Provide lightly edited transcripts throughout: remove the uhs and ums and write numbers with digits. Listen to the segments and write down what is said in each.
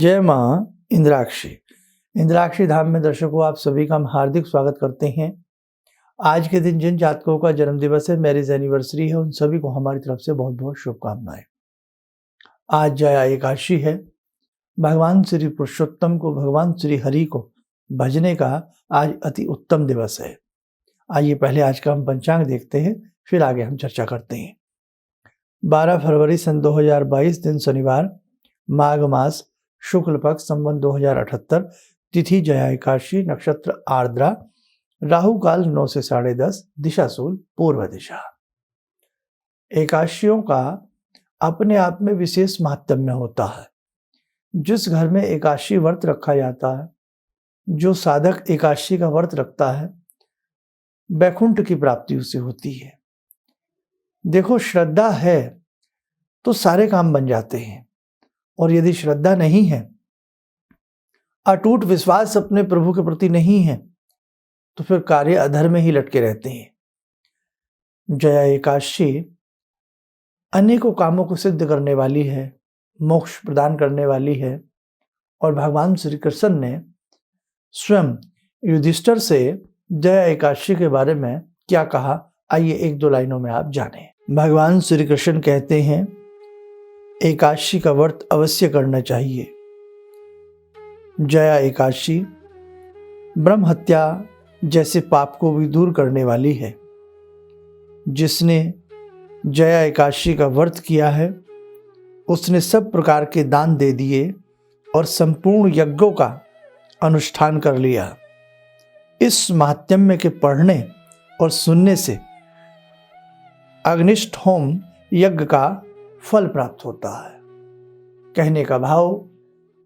जय माँ इंद्राक्षी। इंद्राक्षी धाम में दर्शकों आप सभी का हम हार्दिक स्वागत करते हैं। आज के दिन जिन जातकों का जन्म दिवस है, मैरिज एनिवर्सरी है, उन सभी को हमारी तरफ से बहुत बहुत शुभकामनाएं। आज जया एकादशी है। भगवान श्री पुरुषोत्तम को, भगवान श्री हरि को भजने का आज अति उत्तम दिवस है। आइए पहले आज का हम पंचांग देखते हैं, फिर आगे हम चर्चा करते हैं। 12 फरवरी सन 2022 दिन शनिवार, माघ मास, शुक्ल पक्ष, संवत 2078, तिथि जया एकादशी, नक्षत्र आर्द्रा, राहु काल 9 से 10:30, दिशा शूल पूर्व दिशा। एकादशियों का अपने आप में विशेष महात्म्य होता है। जिस घर में एकादशी व्रत रखा जाता है, जो साधक एकादशी का व्रत रखता है, वैकुंठ की प्राप्ति उसे होती है। देखो, श्रद्धा है तो सारे काम बन जाते हैं, और यदि श्रद्धा नहीं है, अटूट विश्वास अपने प्रभु के प्रति नहीं है, तो फिर कार्य अधर्म में ही लटके रहते हैं। जया एकादशी अनेकों कामों को सिद्ध करने वाली है, मोक्ष प्रदान करने वाली है। और भगवान श्री कृष्ण ने स्वयं युधिष्ठिर से जया एकादशी के बारे में क्या कहा, आइए एक दो लाइनों में आप जानें। भगवान श्री कृष्ण कहते हैं, एकादशी का व्रत अवश्य करना चाहिए। जया एकादशी ब्रह्म हत्या जैसे पाप को भी दूर करने वाली है। जिसने जया एकादशी का व्रत किया है, उसने सब प्रकार के दान दे दिए और संपूर्ण यज्ञों का अनुष्ठान कर लिया। इस महात्म्य के पढ़ने और सुनने से अग्निष्ठ होम यज्ञ का फल प्राप्त होता है। कहने का भाव,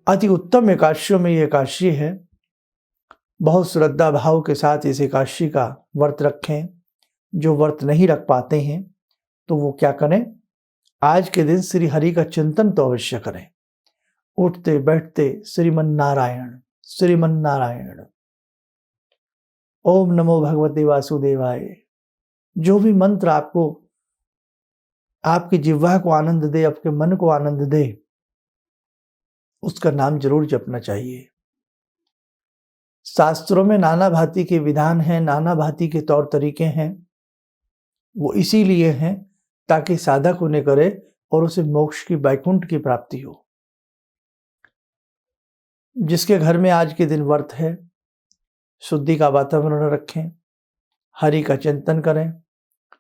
अति उत्तम एकादशियों में ये एकादशी है। बहुत श्रद्धा भाव के साथ इस एकादशी का व्रत रखें। जो व्रत नहीं रख पाते हैं तो वो क्या करें, आज के दिन श्री हरि का चिंतन तो अवश्य करें। उठते बैठते श्रीमन नारायण श्रीमन नारायण, ओम नमो भगवते वासुदेवाय। जो भी मंत्र आपको, आपकी जिह्वा को आनंद दे, आपके मन को आनंद दे, उसका नाम जरूर जपना चाहिए। शास्त्रों में नाना भांति के विधान हैं, नाना भांति के तौर तरीके हैं। वो इसीलिए हैं ताकि साधक उन्हें करे और उसे मोक्ष की, वैकुंठ की प्राप्ति हो। जिसके घर में आज के दिन व्रत है, शुद्धि का वातावरण रखें, हरि का चिंतन करें।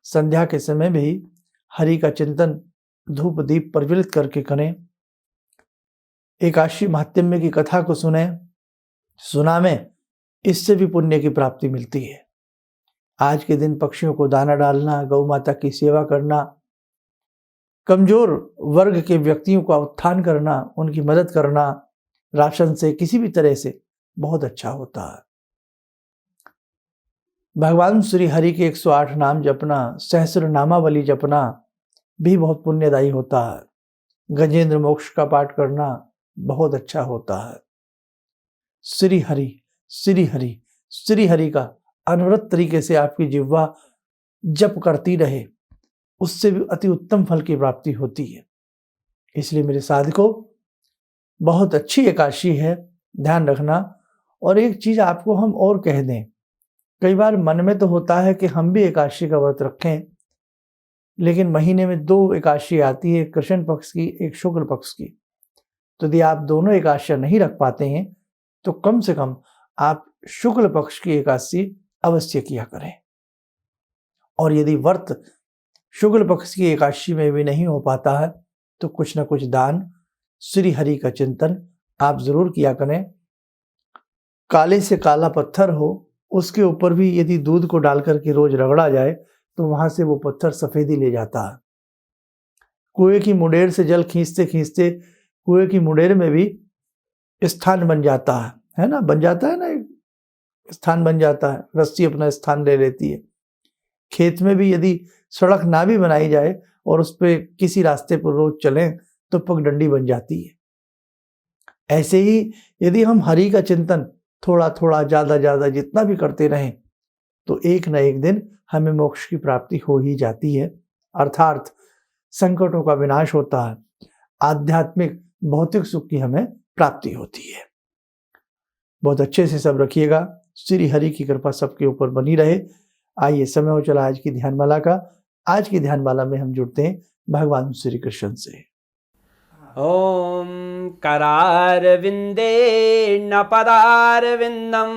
संध्या के समय भी हरि का चिंतन धूप दीप प्रज्वलित करके करें। एकादशी महात्म्य की कथा को सुनावें, इससे भी पुण्य की प्राप्ति मिलती है। आज के दिन पक्षियों को दाना डालना, गौ माता की सेवा करना, कमजोर वर्ग के व्यक्तियों का उत्थान करना, उनकी मदद करना, राशन से किसी भी तरह से बहुत अच्छा होता है। भगवान श्री हरि के 108 नाम जपना, सहस्र नामावली जपना भी बहुत पुण्यदायी होता है। गजेंद्र मोक्ष का पाठ करना बहुत अच्छा होता है। श्री हरि श्री हरि श्री हरि का अनवरत तरीके से आपकी जिह्वा जप करती रहे, उससे भी अति उत्तम फल की प्राप्ति होती है। इसलिए मेरे साधकों, बहुत अच्छी एकादशी है, ध्यान रखना। और एक चीज आपको हम और कह दें, कई बार मन में तो होता है कि हम भी एकादशी का व्रत रखें, लेकिन महीने में 2 एकादशी आती है, एक कृष्ण पक्ष की, एक शुक्ल पक्ष की। तो यदि आप दोनों एकादशियां नहीं रख पाते हैं तो कम से कम आप शुक्ल पक्ष की एकादशी अवश्य किया करें। और यदि व्रत शुक्ल पक्ष की एकादशी में भी नहीं हो पाता है तो कुछ न कुछ दान, श्री हरि का चिंतन आप जरूर किया करें। काले से काला पत्थर हो, उसके ऊपर भी यदि दूध को डाल करके रोज रगड़ा जाए तो वहां से वो पत्थर सफेदी ले जाता है। कुएं की मुंडेर से जल खींचते खींचते कुएं की मुंडेर में भी स्थान बन जाता है ना, बन जाता है ना, एक स्थान बन जाता है, रस्सी अपना स्थान ले लेती है। खेत में भी यदि सड़क ना भी बनाई जाए और उस पर किसी रास्ते पर रोज चलें तो पगडंडी बन जाती है। ऐसे ही यदि हम हरि का चिंतन थोड़ा थोड़ा, ज्यादा ज्यादा जितना भी करते रहें तो एक न एक दिन हमें मोक्ष की प्राप्ति हो ही जाती है। अर्थात संकटों का विनाश होता है, आध्यात्मिक भौतिक सुख की हमें प्राप्ति होती है। बहुत अच्छे से सब रखिएगा। श्री हरि की कृपा सबके ऊपर बनी रहे। आइए, समय हो चला आज की ध्यानमाला का। आज की ध्यानमाला में हम जुड़ते हैं भगवान श्री कृष्ण से। ॐ करारविन्दे न पदारविन्दं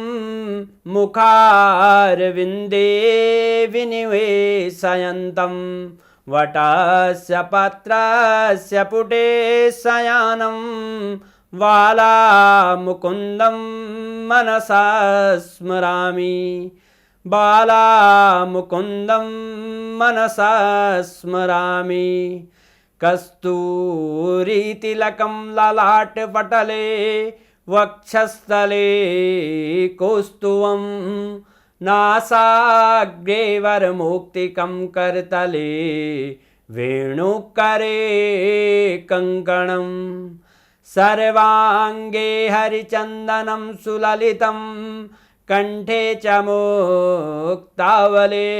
मुखारविन्दे विनिवेशयन्तं वटस्य पत्रस्य पुटे शयानं बालामुकुन्दं मनसा स्मरामि बालामुकुन्दं मनसा स्मरामि कस्तूरीतिलकं ललाटपटले वक्षस्थले कौस्तुभं नासाग्रे वरमौक्तिकं करतले वेणुकरे कङ्कणं सर्वाङ्गे हरिचन्दनं सुललितं कण्ठे च मुक्तावले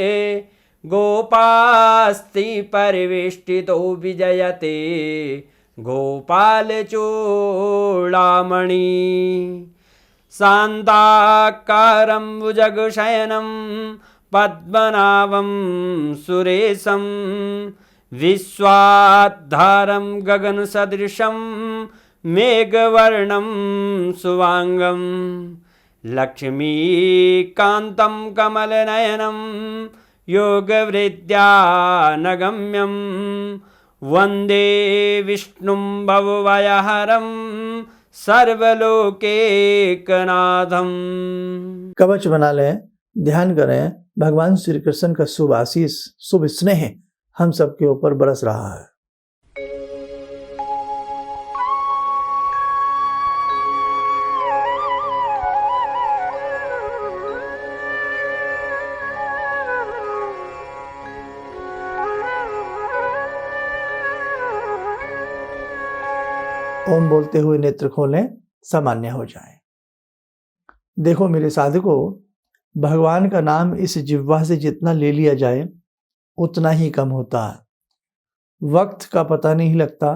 गोपास्ति परिवेष्टितो विजयते गोपालचूडामणि शान्ताकारं भुजगशयनं पद्मनाभं सुरेशं विश्वाधारं गगनसदृशं मेघवर्णं शुभांगं लक्ष्मीकान्तं कमलनयनं योगवृद्ध्यानगम्यं वन्दे विष्णुं भवभयहरं सर्वलोकैकनाथं। कवच बना लें, ध्यान करें, भगवान श्री कृष्ण का शुभ आशीष, शुभ स्नेह हम सबके ऊपर बरस रहा है। ओम बोलते हुए नेत्र खोलें, सामान्य हो जाएं। देखो मेरे साधकों, भगवान का नाम इस जिह्वा से जितना ले लिया जाए उतना ही कम होता है। वक्त का पता नहीं लगता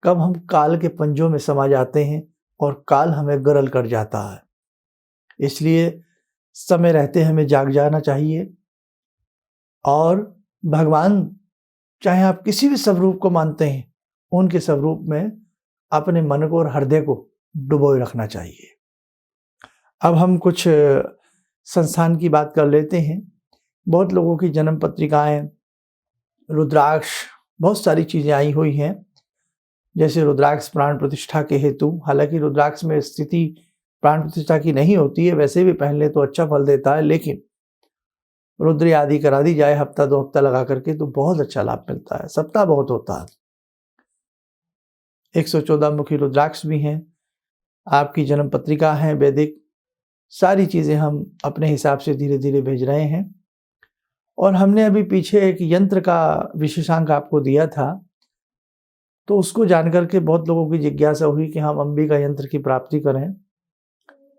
कब हम काल के पंजों में समा जाते हैं और काल हमें गरल कर जाता है। इसलिए समय रहते हमें जाग जाना चाहिए और भगवान, चाहे आप किसी भी स्वरूप को मानते हैं, उनके स्वरूप में अपने मन को और हृदय को डुबोए रखना चाहिए। अब हम कुछ संस्थान की बात कर लेते हैं। बहुत लोगों की जन्म पत्रिकाएं, रुद्राक्ष, बहुत सारी चीज़ें आई हुई हैं। जैसे रुद्राक्ष प्राण प्रतिष्ठा के हेतु, हालांकि रुद्राक्ष में स्थिति प्राण प्रतिष्ठा की नहीं होती है, वैसे भी पहन ले तो अच्छा फल देता है, लेकिन रुद्र आदि करा दी जाए हफ्ता 2 हफ्ता लगा करके तो बहुत अच्छा लाभ मिलता है। सप्ताह बहुत होता है। 114 मुखी रुद्राक्ष भी हैं, आपकी जन्म पत्रिका है, वैदिक सारी चीज़ें हम अपने हिसाब से धीरे धीरे भेज रहे हैं। और हमने अभी पीछे एक यंत्र का विशेषांक आपको दिया था, तो उसको जानकर के बहुत लोगों की जिज्ञासा हुई कि हम अंबिका यंत्र की प्राप्ति करें।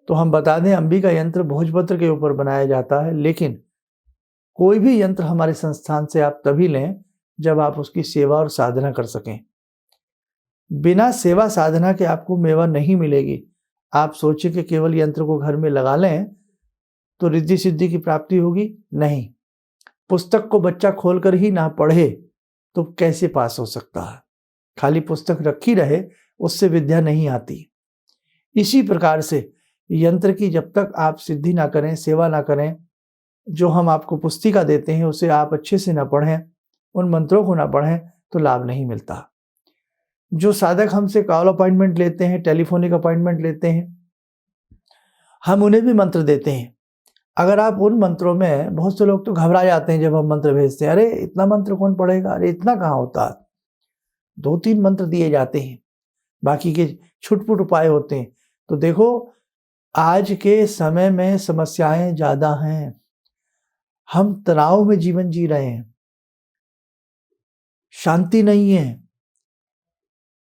तो हम बता दें, अंबिका यंत्र भोजपत्र के ऊपर बनाया जाता है, लेकिन कोई भी यंत्र हमारे संस्थान से आप तभी लें जब आप उसकी सेवा और साधना कर सकें। बिना सेवा साधना के आपको मेवा नहीं मिलेगी। आप सोचें कि केवल यंत्र को घर में लगा लें तो रिद्धि सिद्धि की प्राप्ति होगी, नहीं। पुस्तक को बच्चा खोलकर ही ना पढ़े तो कैसे पास हो सकता है? खाली पुस्तक रखी रहे उससे विद्या नहीं आती। इसी प्रकार से यंत्र की जब तक आप सिद्धि ना करें, सेवा ना करें, जो हम आपको पुस्तिका देते हैं उसे आप अच्छे से ना पढ़ें, उन मंत्रों को ना पढ़ें, तो लाभ नहीं मिलता। जो साधक हमसे कॉल अपॉइंटमेंट लेते हैं, टेलीफोनिक अपॉइंटमेंट लेते हैं, हम उन्हें भी मंत्र देते हैं। अगर आप उन मंत्रों में, बहुत से लोग तो घबरा जाते हैं जब हम मंत्र भेजते हैं, अरे इतना मंत्र कौन पढ़ेगा, अरे इतना कहाँ होता है। 2-3 मंत्र दिए जाते हैं, बाकी के छुटपुट उपाय होते हैं। तो देखो, आज के समय में समस्याएं ज़्यादा हैं, हम तनाव में जीवन जी रहे हैं, शांति नहीं है,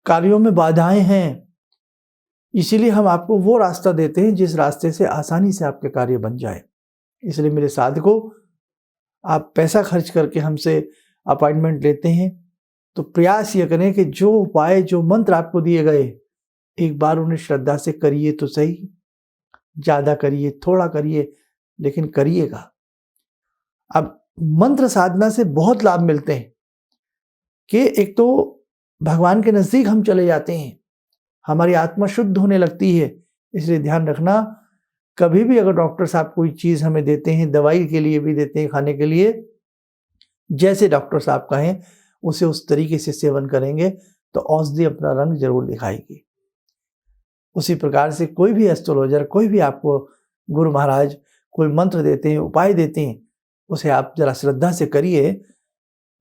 कार्यों में बाधाएं हैं। इसीलिए हम आपको वो रास्ता देते हैं जिस रास्ते से आसानी से आपके कार्य बन जाए। इसलिए मेरे साधकों, आप पैसा खर्च करके हमसे अपॉइंटमेंट लेते हैं तो प्रयास ये करें कि जो उपाय, जो मंत्र आपको दिए गए एक बार उन्हें श्रद्धा से करिए तो सही, ज़्यादा करिए, थोड़ा करिए, लेकिन करिएगा। अब मंत्र साधना से बहुत लाभ मिलते हैं कि एक तो भगवान के नज़दीक हम चले जाते हैं, हमारी आत्मा शुद्ध होने लगती है। इसलिए ध्यान रखना, कभी भी अगर डॉक्टर साहब कोई चीज़ हमें देते हैं, दवाई के लिए भी देते हैं, खाने के लिए, जैसे डॉक्टर साहब कहें उसे उस तरीके से सेवन करेंगे तो औषधि अपना रंग जरूर दिखाएगी। उसी प्रकार से कोई भी एस्ट्रोलॉजर, कोई भी आपको गुरु महाराज कोई मंत्र देते हैं, उपाय देते हैं, उसे आप जरा श्रद्धा से करिए।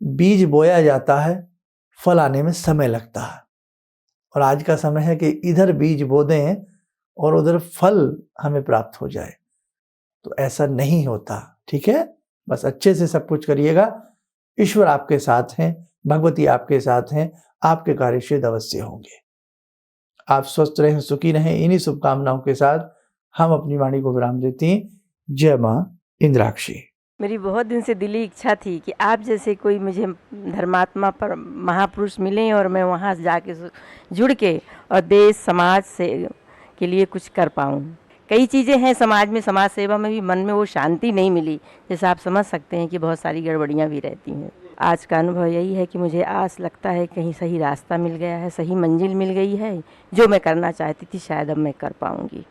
बीज बोया जाता है, फल आने में समय लगता है, और आज का समय है कि इधर बीज बो दें और उधर फल हमें प्राप्त हो जाए, तो ऐसा नहीं होता। ठीक है, बस अच्छे से सब कुछ करिएगा। ईश्वर आपके साथ हैं, भगवती आपके साथ हैं, आपके कार्य सिद्ध अवश्य होंगे। आप स्वस्थ रहें, सुखी रहें। इन्हीं शुभकामनाओं के साथ हम अपनी वाणी को विराम देते हैं। जय मां इंद्राक्षी। मेरी बहुत दिन से दिली इच्छा थी कि आप जैसे कोई मुझे धर्मात्मा पर महापुरुष मिलें और मैं वहाँ जाके जुड़ के और देश समाज से के लिए कुछ कर पाऊँ। कई चीज़ें हैं समाज में, समाज सेवा में भी मन में वो शांति नहीं मिली, जैसे आप समझ सकते हैं कि बहुत सारी गड़बड़ियाँ भी रहती हैं। आज का अनुभव यही है कि मुझे आस लगता है कहीं सही रास्ता मिल गया है, सही मंजिल मिल गई है। जो मैं करना चाहती थी शायद अब मैं कर पाऊँगी।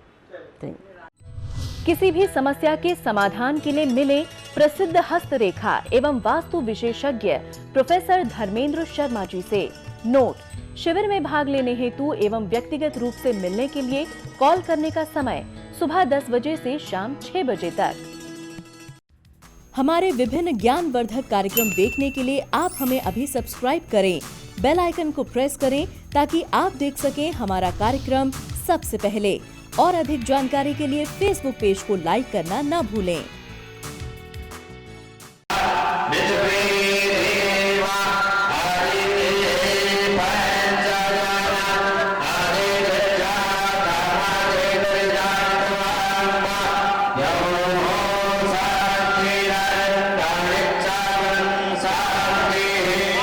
किसी भी समस्या के समाधान के लिए मिले प्रसिद्ध हस्तरेखा एवं वास्तु विशेषज्ञ प्रोफेसर धर्मेंद्र शर्मा जी से। नोट: शिविर में भाग लेने हेतु एवं व्यक्तिगत रूप से मिलने के लिए कॉल करने का समय सुबह 10 बजे से शाम 6 बजे तक। हमारे विभिन्न ज्ञानवर्धक कार्यक्रम देखने के लिए आप हमें अभी सब्सक्राइब करें, बेल आइकन को प्रेस करें ताकि आप देख सकें हमारा कार्यक्रम सबसे पहले। और अधिक जानकारी के लिए फेसबुक पेज को लाइक करना न भूलें।